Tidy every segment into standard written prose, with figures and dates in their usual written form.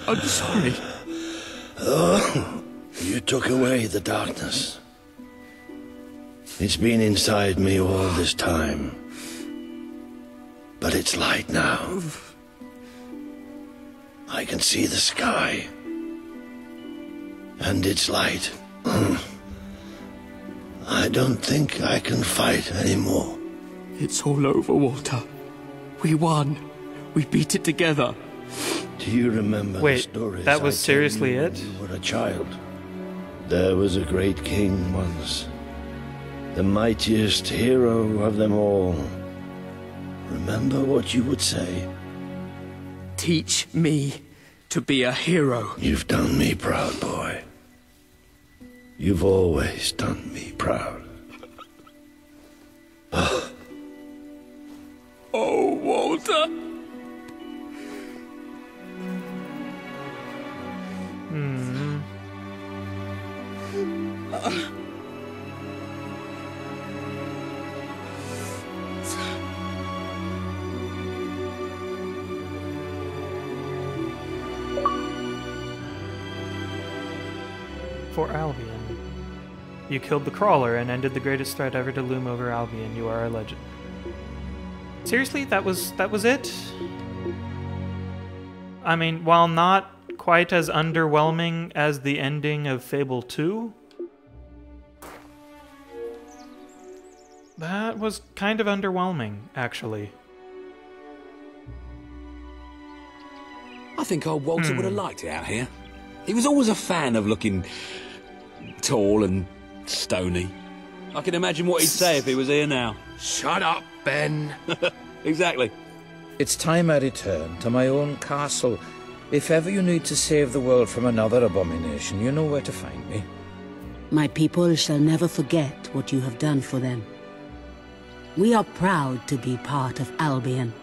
I'm sorry. Oh, you took away the darkness. It's been inside me all this time. But it's light now. I can see the sky. And it's light. I don't think I can fight anymore. It's all over, Walter. We won. We beat it together. Do you remember the stories? That was seriously it? When you were a child. There was a great king once. The mightiest hero of them all. Remember what you would say? Teach me to be a hero. You've done me proud, boy. You've always done me proud. Oh, Walter. For Albion. You killed the Crawler and ended the greatest threat ever to loom over Albion. You are a legend. Seriously, that was it? I mean, while not quite as underwhelming as the ending of Fable 2, that was kind of underwhelming, actually. I think old Walter would have liked it out here. He was always a fan of looking tall and stony. I can imagine what he'd say if he was here now. Shut up, Ben. Exactly. It's time I return to my own castle. If ever you need to save the world from another abomination, you know where to find me. My people shall never forget what you have done for them. We are proud to be part of Albion.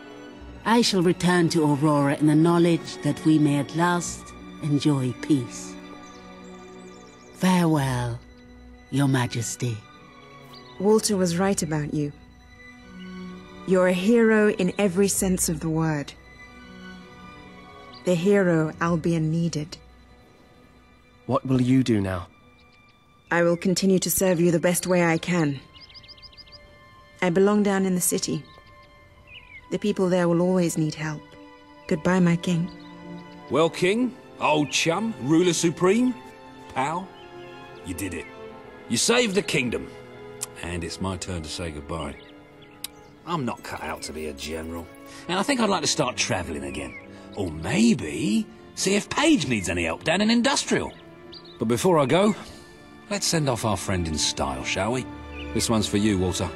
I shall return to Aurora in the knowledge that we may at last enjoy peace. Farewell, Your Majesty. Walter was right about you. You're a hero in every sense of the word. The hero Albion needed. What will you do now? I will continue to serve you the best way I can. I belong down in the city. The people there will always need help. Goodbye, my king. Well, King, old chum, ruler supreme, pal, you did it. You saved the kingdom. And it's my turn to say goodbye. I'm not cut out to be a general. And I think I'd like to start travelling again. Or maybe see if Paige needs any help down in Industrial. But before I go, let's send off our friend in style, shall we? This one's for you, Walter.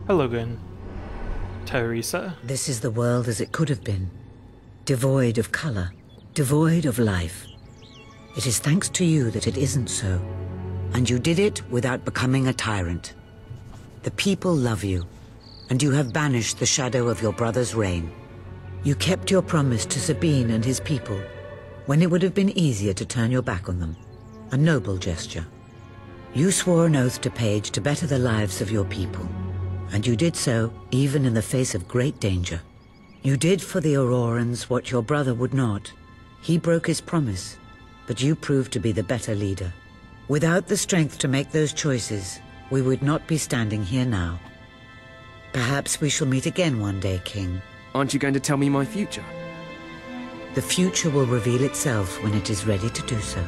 Hello, Gwen. Teresa. This is the world as it could have been. Devoid of color, devoid of life. It is thanks to you that it isn't so. And you did it without becoming a tyrant. The people love you, and you have banished the shadow of your brother's reign. You kept your promise to Sabine and his people, when it would have been easier to turn your back on them. A noble gesture. You swore an oath to Paige to better the lives of your people. And you did so even in the face of great danger. You did for the Aurorans what your brother would not. He broke his promise, but you proved to be the better leader. Without the strength to make those choices, we would not be standing here now. Perhaps we shall meet again one day, King. Aren't you going to tell me my future? The future will reveal itself when it is ready to do so.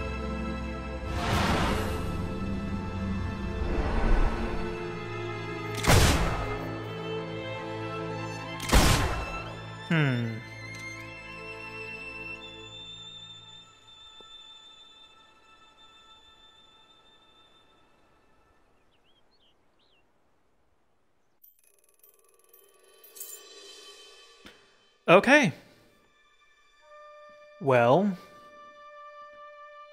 Okay. Well,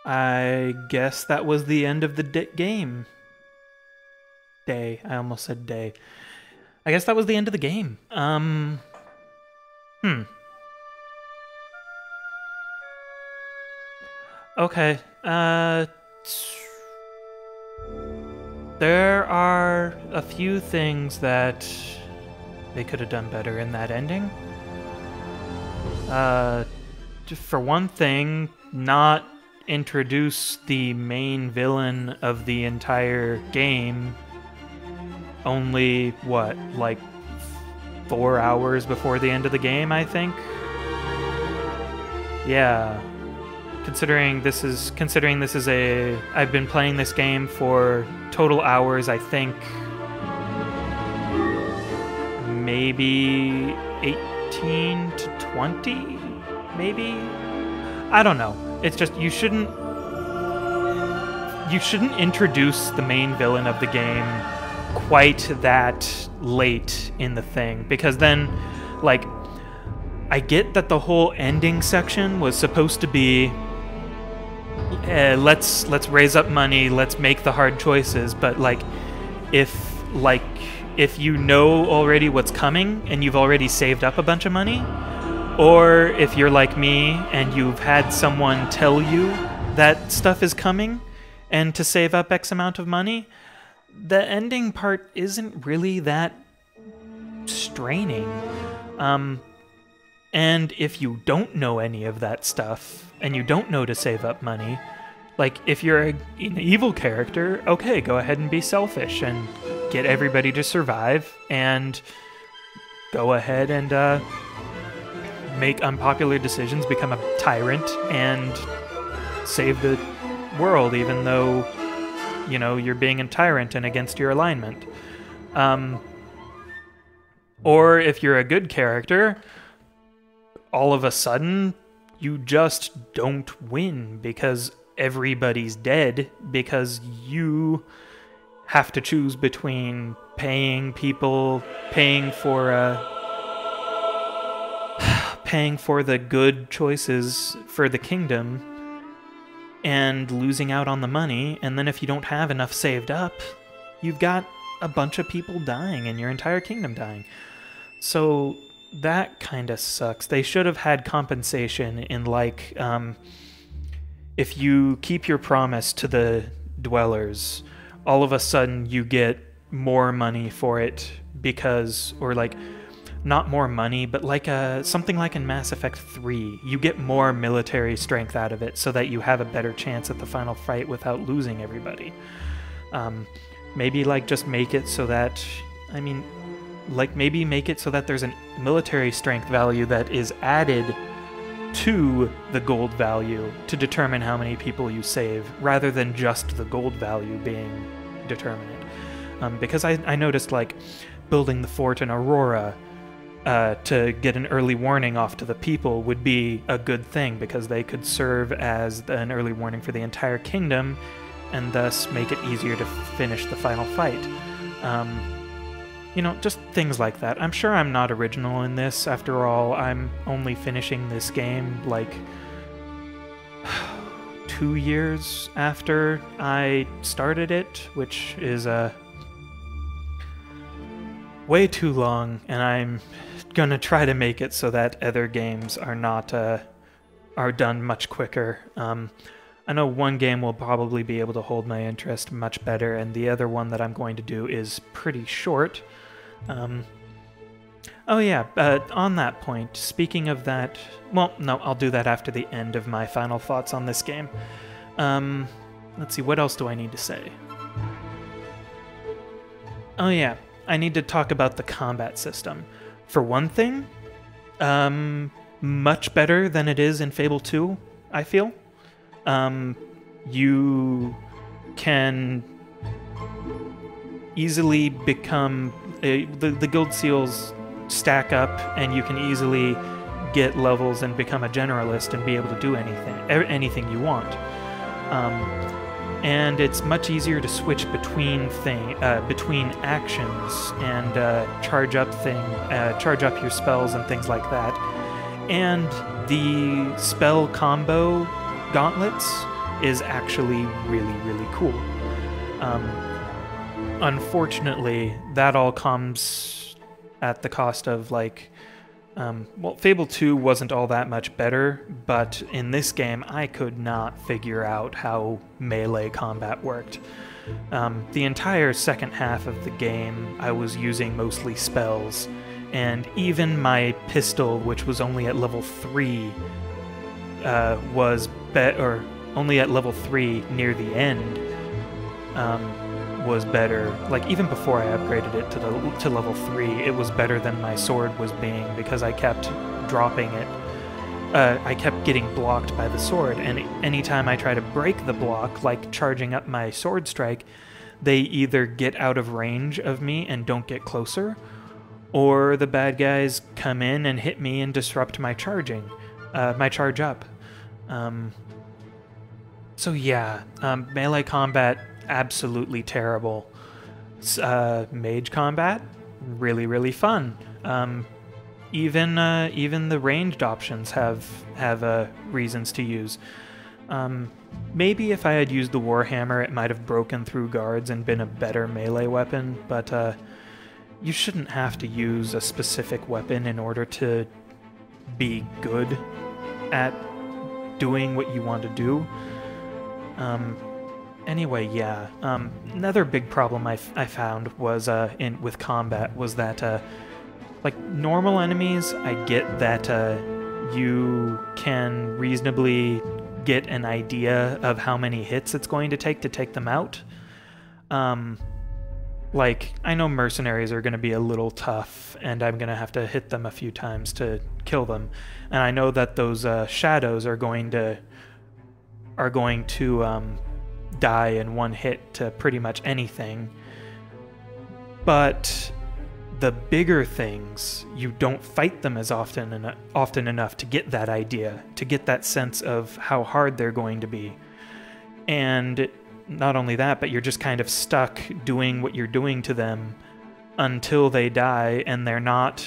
I guess that was the end of the game. Day. I almost said day. I guess that was the end of the game. Okay. There are a few things that they could have done better in that ending. For one thing, not introduce the main villain of the entire game only, what, like 4 hours before the end of the game, I think? Yeah. Considering this is I've been playing this game for total hours, I think maybe 18 to 20, maybe? I don't know. It's just you shouldn't introduce the main villain of the game quite that late in the thing, because then, like, I get that the whole ending section was supposed to be let's raise up money, let's make the hard choices, but if you know already what's coming and you've already saved up a bunch of money, or if you're like me and you've had someone tell you that stuff is coming and to save up X amount of money, the ending part isn't really that straining. And if you don't know any of that stuff, and you don't know to save up money, like, if you're an evil character, okay, go ahead and be selfish and get everybody to survive, and go ahead and make unpopular decisions, become a tyrant, and save the world, even though, you know, you're being a tyrant and against your alignment. Or if you're a good character, all of a sudden, you just don't win because everybody's dead, because you have to choose between paying for the good choices for the kingdom and losing out on the money, and then if you don't have enough saved up, you've got a bunch of people dying and your entire kingdom dying. So that kind of sucks. They should have had compensation in, like, if you keep your promise to the dwellers, all of a sudden you get more money for it because, or like, not more money, but like something like in Mass Effect 3, you get more military strength out of it so that you have a better chance at the final fight without losing everybody. Maybe, like, just make it so that, maybe make it so that there's a military strength value that is added to the gold value to determine how many people you save, rather than just the gold value being determinate. Because I noticed, like, building the fort in Aurora to get an early warning off to the people would be a good thing, because they could serve as an early warning for the entire kingdom, and thus make it easier to finish the final fight. You know, just things like that. I'm sure I'm not original in this. After all, I'm only finishing this game, like, 2 years after I started it, which is way too long, and I'm gonna try to make it so that other games are not are done much quicker. I know one game will probably be able to hold my interest much better, and the other one that I'm going to do is pretty short. Oh yeah, on that point, speaking of that, well, no, I'll do that after the end of my final thoughts on this game. Let's see, what else do I need to say? Oh yeah, I need to talk about the combat system. For one thing, much better than it is in Fable 2, I feel. You can easily become... the guild seals stack up, and you can easily get levels and become a generalist and be able to do anything you want. And it's much easier to switch between actions and charge up your spells and things like that. And the spell combo gauntlets is actually really, really cool. Unfortunately, that all comes at the cost of, like, well, Fable 2 wasn't all that much better, but in this game, I could not figure out how melee combat worked. The entire second half of the game, I was using mostly spells, and even my pistol, which was only at level 3, or only at level 3 near the end, was better. Like, even before I upgraded it to level 3, it was better than my sword was being, because I kept dropping it. I kept getting blocked by the sword, and anytime I try to break the block, like charging up my sword strike, they either get out of range of me and don't get closer, or the bad guys come in and hit me and disrupt my charge up. So yeah, melee combat, absolutely terrible. Mage combat, really, really fun. Even the ranged options have reasons to use. Maybe if I had used the Warhammer, it might have broken through guards and been a better melee weapon, but you shouldn't have to use a specific weapon in order to be good at doing what you want to do. Anyway, yeah. Another big problem I found was with combat was that like normal enemies, I get that you can reasonably get an idea of how many hits it's going to take them out. Like, I know mercenaries are going to be a little tough, and I'm going to have to hit them a few times to kill them. And I know that those shadows are going to die in one hit to pretty much anything. But the bigger things, you don't fight them as often enough to get that idea, to get that sense of how hard they're going to be. And not only that, but you're just kind of stuck doing what you're doing to them until they die, and they're not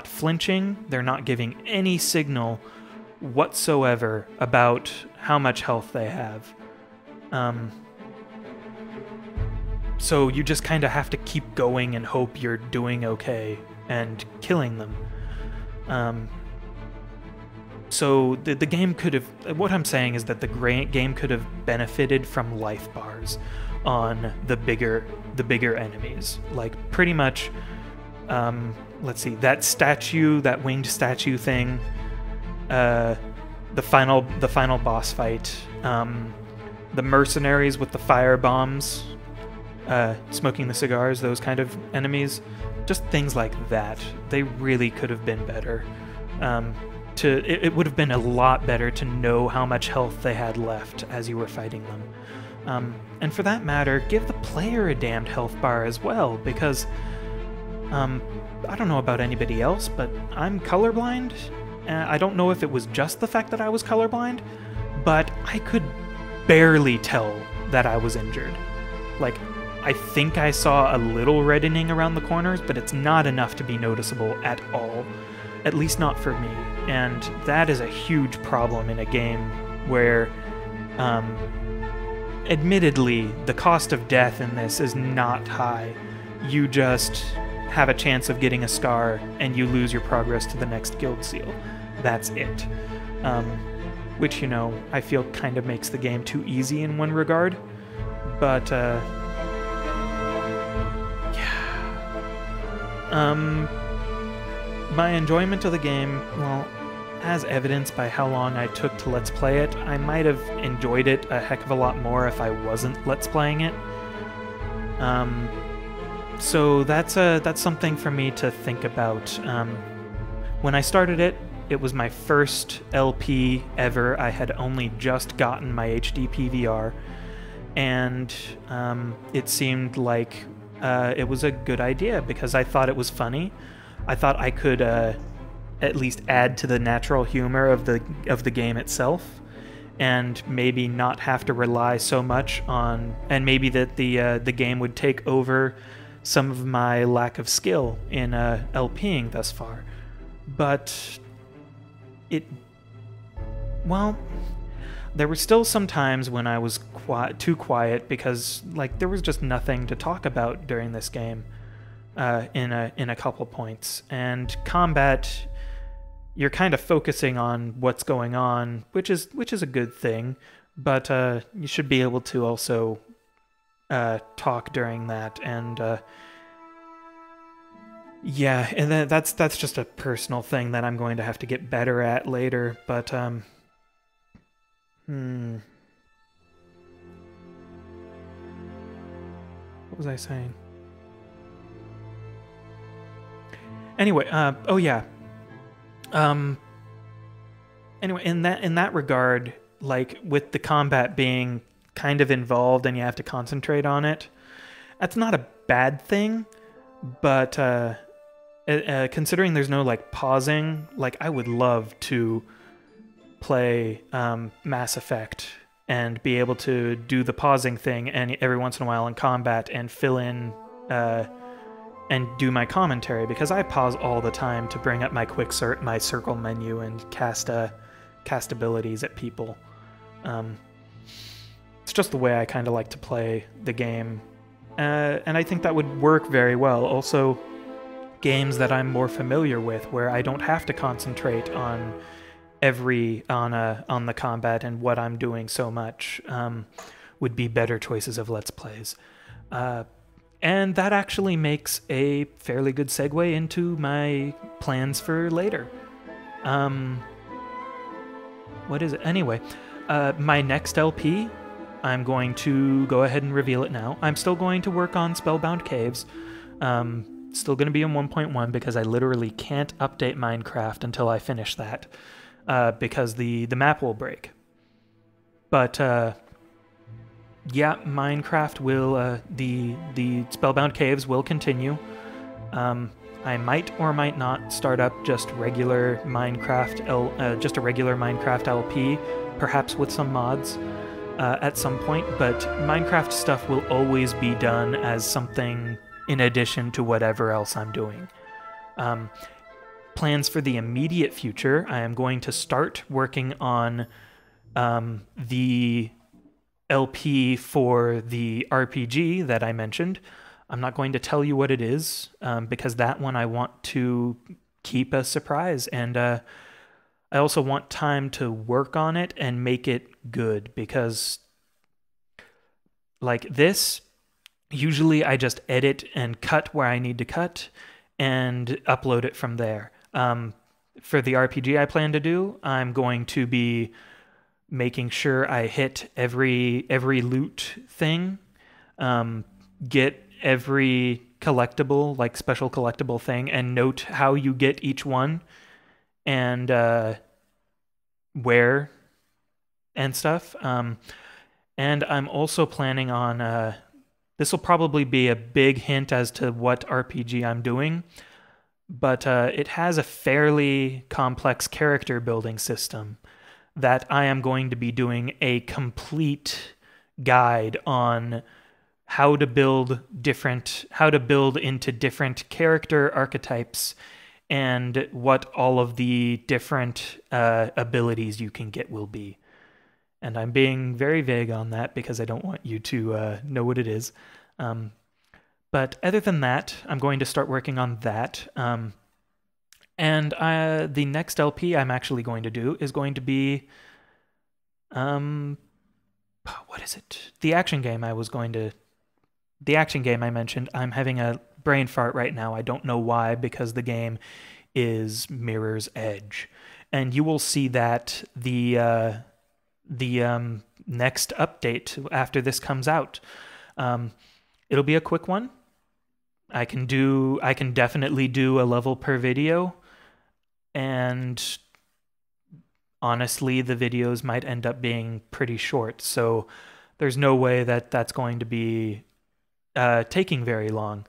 flinching, they're not giving any signal whatsoever about how much health they have. So you just kind of have to keep going and hope you're doing okay and killing them. So the game could have... What I'm saying is that the game could have benefited from life bars on the bigger enemies. Like, pretty much... let's see, that statue, that winged statue thing, the final boss fight, the mercenaries with the fire bombs, smoking the cigars, those kind of enemies, just things like that. They really could have been better. It would have been a lot better to know how much health they had left as you were fighting them. And for that matter, give the player a damned health bar as well, because I don't know about anybody else, but I'm colorblind. I don't know if it was just the fact that I was colorblind, but I could barely tell that I was injured. Like, I think I saw a little reddening around the corners, but it's not enough to be noticeable at all. At least not for me. And that is a huge problem in a game where, admittedly, the cost of death in this is not high. You just have a chance of getting a scar, and you lose your progress to the next guild seal. That's it. Which, you know, I feel kind of makes the game too easy in one regard. But, my enjoyment of the game, well, as evidenced by how long I took to Let's Play it, I might have enjoyed it a heck of a lot more if I wasn't Let's Playing it. So that's something for me to think about. When I started it, it was my first LP ever. I had only just gotten my HD PVR, and it seemed like it was a good idea because I thought it was funny. I thought I could at least add to the natural humor of the game itself, and maybe not have to rely so much on, and maybe that the game would take over some of my lack of skill in LPing thus far. But well, there were still some times when I was too quiet because, like, there was just nothing to talk about during this game. In a couple points, and combat, you're kind of focusing on what's going on, which is a good thing, but you should be able to also talk during that, and yeah, and that's just a personal thing that I'm going to have to get better at later. But what was I saying? Anyway, oh yeah. Anyway, in that regard, like with the combat being kind of involved and you have to concentrate on it, that's not a bad thing. But considering there's no like pausing, like I would love to play Mass Effect and be able to do the pausing thing and every once in a while in combat and fill in and do my commentary, because I pause all the time to bring up my my circle menu and cast abilities at people. It's just the way I kind of like to play the game, and I think that would work very well. Also, games that I'm more familiar with, where I don't have to concentrate on on the combat and what I'm doing so much, would be better choices of Let's Plays. And that actually makes a fairly good segue into my plans for later. What is it? Anyway, my next LP, I'm going to go ahead and reveal it now. I'm still going to work on Spellbound Caves. Still going to be in 1.1 because I literally can't update Minecraft until I finish that, because the map will break. But yeah, Minecraft will, the Spellbound Caves will continue. I might or might not start up just regular Minecraft, just a regular Minecraft LP, perhaps with some mods at some point. But Minecraft stuff will always be done as something in addition to whatever else I'm doing. Plans for the immediate future: I am going to start working on the LP for the RPG that I mentioned. I'm not going to tell you what it is, because that one I want to keep a surprise, and I also want time to work on it and make it good, because like this, usually I just edit and cut where I need to cut and upload it from there. For the RPG I plan to do, I'm going to be making sure I hit every loot thing, get every collectible, like special collectible thing, and note how you get each one and where and stuff. And I'm also planning on, this will probably be a big hint as to what RPG I'm doing, but it has a fairly complex character building system that I am going to be doing a complete guide on how to build into different character archetypes and what all of the different abilities you can get will be. And I'm being very vague on that because I don't want you to know what it is. But other than that, I'm going to start working on that. And the next LP I'm actually going to do is going to be, what is it? The action game I mentioned. I'm having a brain fart right now. I don't know why, because the game is Mirror's Edge. And you will see that the next update after this comes out. It'll be a quick one. I can definitely do a level per video, and honestly, the videos might end up being pretty short, so there's no way that that's going to be taking very long.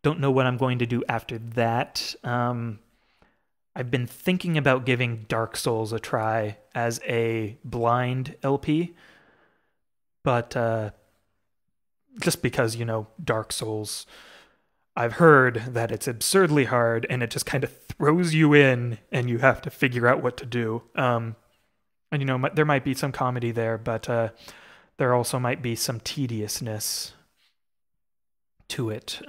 Don't know what I'm going to do after that. I've been thinking about giving Dark Souls a try as a blind LP, but just because, Dark Souls, I've heard that it's absurdly hard and it just kind of throws you in and you have to figure out what to do. And there might be some comedy there, but there also might be some tediousness to it.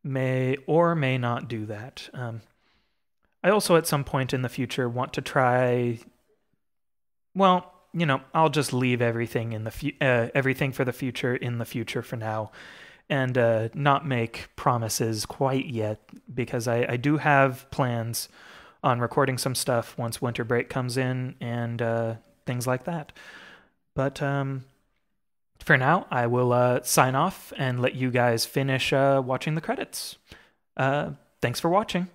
May or may not do that. I also at some point in the future want to try, well, I'll just leave everything in the everything for the future in the future for now, and not make promises quite yet, because I do have plans on recording some stuff once winter break comes in and things like that. But for now, I will sign off and let you guys finish watching the credits. Thanks for watching.